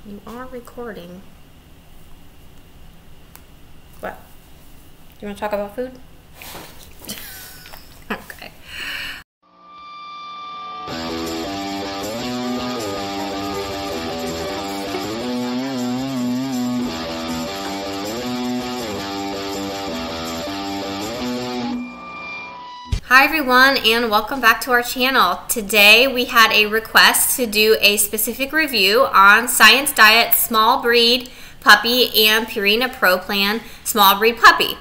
You are recording. What? You want to talk about food? Okay. Hi everyone, and welcome back to our channel. Today we had a request to do a specific review on Science Diet Small Breed Puppy and Purina Pro Plan Small Breed Puppy.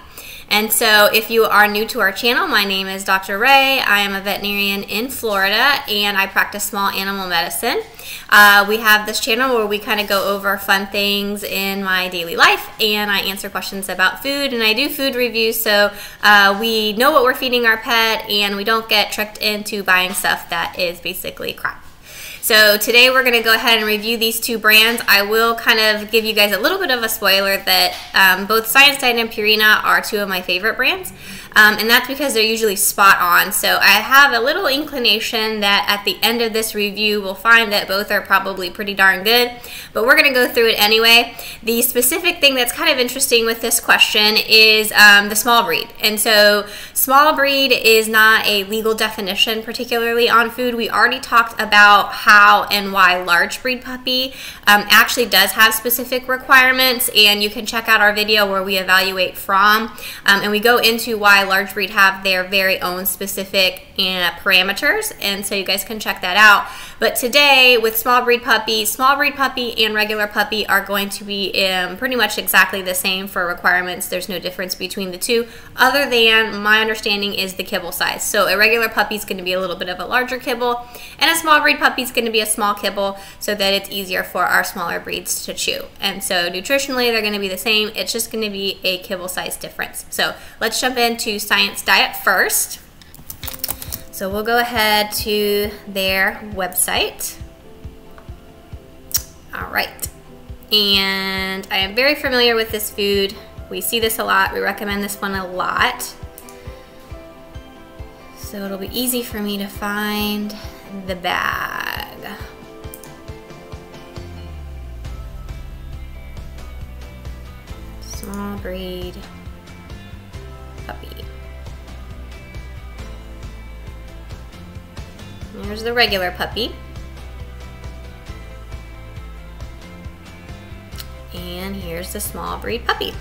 And so if you are new to our channel, my name is Dr. Ray. I am a veterinarian in Florida and I practice small animal medicine. We have this channel where we kind of go over fun things in my daily life, and I answer questions about food, and I do food reviews so we know what we're feeding our pet and we don't get tricked into buying stuff that is basically crap. So today we're going to go ahead and review these two brands. I will kind of give you guys a little bit of a spoiler that both Science Diet and Purina are two of my favorite brands. And that's because they're usually spot on. So I have a little inclination that at the end of this review we'll find that both are probably pretty darn good. But we're going to go through it anyway. The specific thing that's kind of interesting with this question is the small breed. And so small breed is not a legal definition, particularly on food. We already talked about how and why large breed puppy actually does have specific requirements, and you can check out our video where we evaluate from and we go into why large breed have their very own specific parameters, and so you guys can check that out. But today with small breed puppy and regular puppy are going to be pretty much exactly the same for requirements. There's no difference between the two other than my understanding is the kibble size. So a regular puppy is going to be a little bit of a larger kibble, and a small breed puppy is going to be a small kibble so that it's easier for our smaller breeds to chew. And so nutritionally they're going to be the same, it's just going to be a kibble size difference. So let's jump into Science Diet first. So we'll go ahead to their website. All right, and I am very familiar with this food. We see this a lot, we recommend this one a lot. So it'll be easy for me to find the bag. Small breed puppy. There's the regular puppy. And here's the small breed puppy.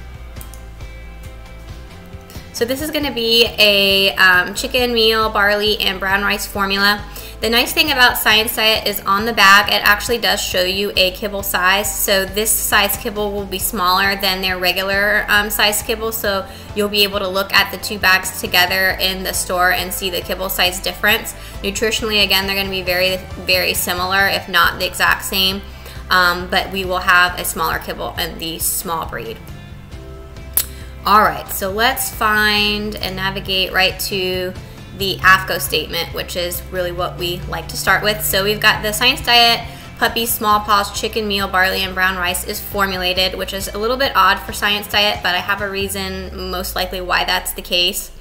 So this is going to be a chicken meal, barley, and brown rice formula. The nice thing about Science Diet is on the bag it actually does show you a kibble size. So this size kibble will be smaller than their regular size kibble, so you'll be able to look at the two bags together in the store and see the kibble size difference. Nutritionally, again, they're going to be very, very similar, if not the exact same, but we will have a smaller kibble in the small breed. Alright, so let's find and navigate right to the AFCO statement, which is really what we like to start with. So we've got the Science Diet Puppy Small Paws Chicken Meal, Barley, and Brown Rice is formulated, which is a little bit odd for Science Diet, but I have a reason most likely why that's the case.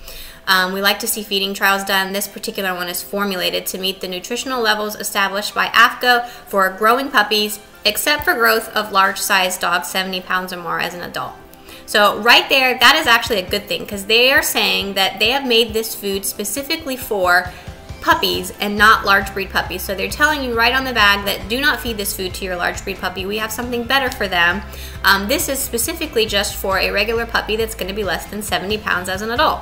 We like to see feeding trials done. This particular one is formulated to meet the nutritional levels established by AFCO for growing puppies, except for growth of large-sized dogs 70 pounds or more as an adult. So right there, that is actually a good thing because they are saying that they have made this food specifically for puppies and not large breed puppies. So they're telling you right on the bag that do not feed this food to your large breed puppy. We have something better for them. This is specifically just for a regular puppy that's going to be less than 70 pounds as an adult.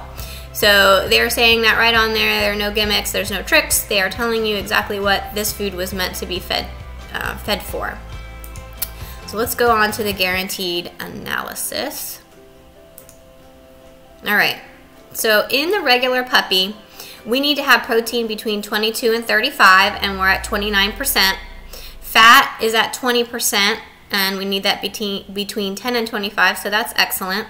So they're saying that right on there. There are no gimmicks, there's no tricks. They are telling you exactly what this food was meant to be fed for. So let's go on to the guaranteed analysis. All right, so in the regular puppy, we need to have protein between 22 and 35, and we're at 29%. Fat is at 20%, and we need that between 10 and 25, so that's excellent.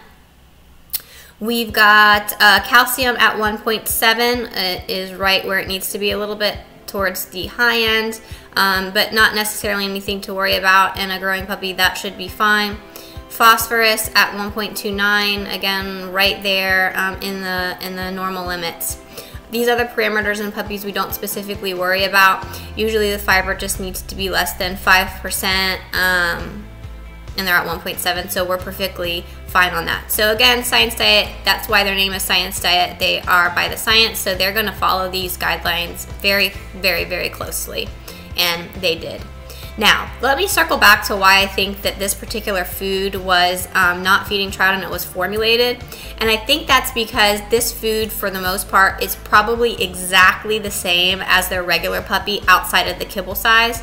We've got calcium at 1.7. It is right where it needs to be, a little bit towards the high end, but not necessarily anything to worry about. In a growing puppy, that should be fine. Phosphorus at 1.29, again right there in the normal limits. These other parameters in puppies we don't specifically worry about. Usually the fiber just needs to be less than 5%, and they're at 1.7, so we're perfectly fine on that. So again, Science Diet, that's why their name is Science Diet. They are by the science, so they're gonna follow these guidelines very, very, very closely, and they did. Now, let me circle back to why I think that this particular food was not feeding trout and it was formulated. And I think that's because this food, for the most part, is probably exactly the same as their regular puppy outside of the kibble size.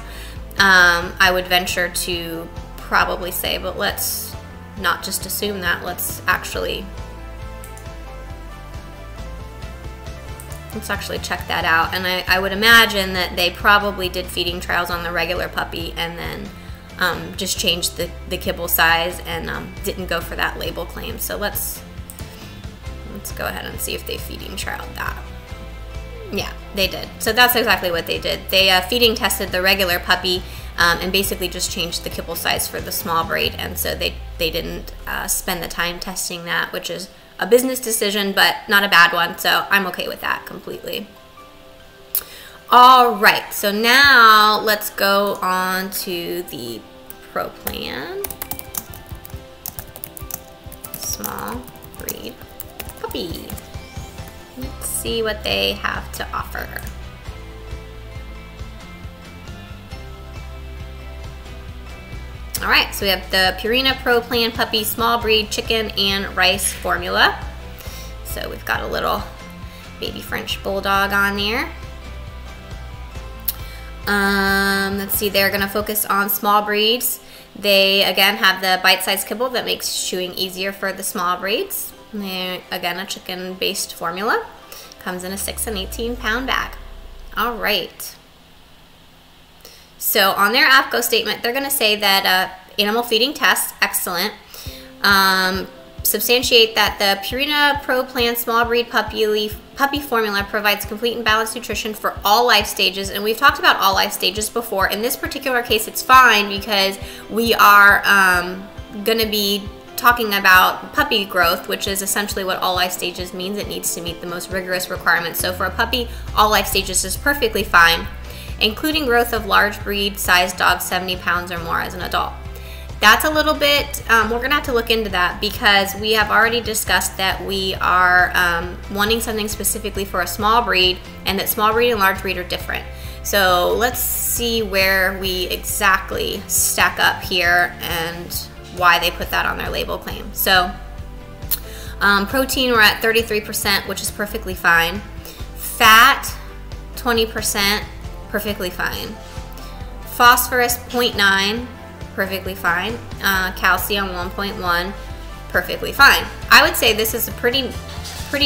I would venture to probably say, but let's not just assume that. Let's actually check that out. And I would imagine that they probably did feeding trials on the regular puppy and then just changed the kibble size and didn't go for that label claim. So let's go ahead and see if they feeding trialed that. Yeah, they did. So that's exactly what they did. They feeding tested the regular puppy and basically just changed the kibble size for the small breed, and so they didn't spend the time testing that, which is a business decision, but not a bad one, so I'm okay with that completely. All right, so now let's go on to the Pro Plan small breed puppy. Let's see what they have to offer. All right, so we have the Purina Pro Plan Puppy Small Breed Chicken and Rice Formula. So we've got a little baby French Bulldog on there. Let's see, they're gonna focus on small breeds. They, again, have the bite-sized kibble that makes chewing easier for the small breeds. They're, again, a chicken-based formula. Comes in a 6 and 18-pound bag. All right. So on their AFCO statement, they're going to say that animal feeding tests, excellent. Substantiate that the Purina Pro Plan Small Breed Puppy Formula provides complete and balanced nutrition for all life stages. And we've talked about all life stages before. In this particular case, it's fine because we are going to be talking about puppy growth, which is essentially what all life stages means. It needs to meet the most rigorous requirements. So for a puppy, all life stages is perfectly fine, including growth of large breed sized dogs 70 pounds or more as an adult. That's a little bit, we're gonna have to look into that because we have already discussed that we are wanting something specifically for a small breed, and that small breed and large breed are different. So let's see where we exactly stack up here and why they put that on their label claim. So protein, we're at 33%, which is perfectly fine. Fat, 20%, perfectly fine. Phosphorus, 0.9, perfectly fine. Calcium, 1.1, perfectly fine. I would say this is a pretty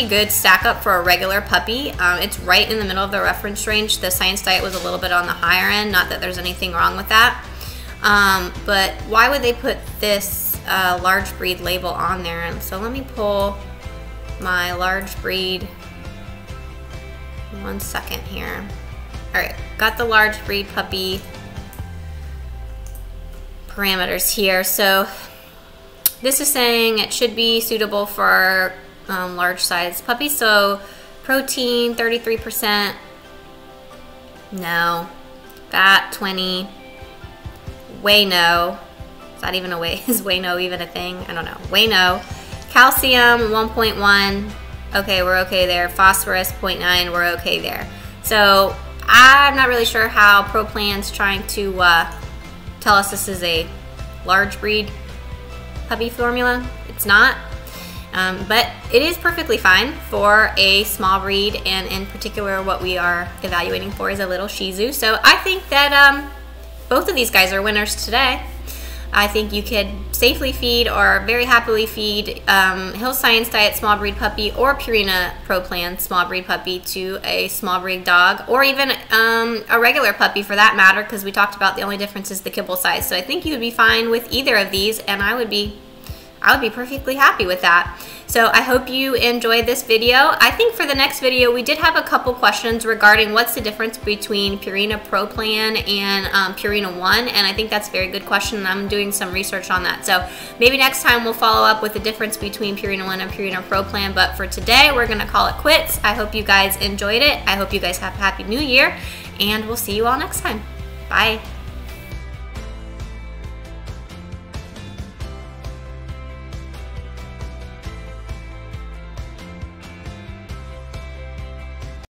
good stack up for a regular puppy. It's right in the middle of the reference range. The Science Diet was a little bit on the higher end, not that there's anything wrong with that. But why would they put this large breed label on there? And so let me pull my large breed, 1 second here. All right, got the large breed puppy parameters here. So this is saying it should be suitable for large size puppies. So protein, 33%, no. Fat, 20, way no. Is that even a way? Is way no even a thing? I don't know. Way no. Calcium, 1.1. Okay, we're okay there. Phosphorus, 0.9. We're okay there. So I'm not really sure how Pro Plan's trying to tell us this is a large breed puppy formula. It's not. But it is perfectly fine for a small breed, and in particular what we are evaluating for is a little Shih Tzu. So I think that both of these guys are winners today. I think you could safely feed or very happily feed Hill Science Diet small breed puppy or Purina Pro Plan small breed puppy to a small breed dog, or even a regular puppy for that matter, because we talked about the only difference is the kibble size. So I think you would be fine with either of these, and I would be I would be perfectly happy with that. So I hope you enjoyed this video. I think for the next video, we did have a couple questions regarding what's the difference between Purina Pro Plan and Purina 1, and I think that's a very good question, and I'm doing some research on that. So maybe next time we'll follow up with the difference between Purina 1 and Purina Pro Plan, but for today, we're gonna call it quits. I hope you guys enjoyed it. I hope you guys have a Happy New Year, and we'll see you all next time. Bye.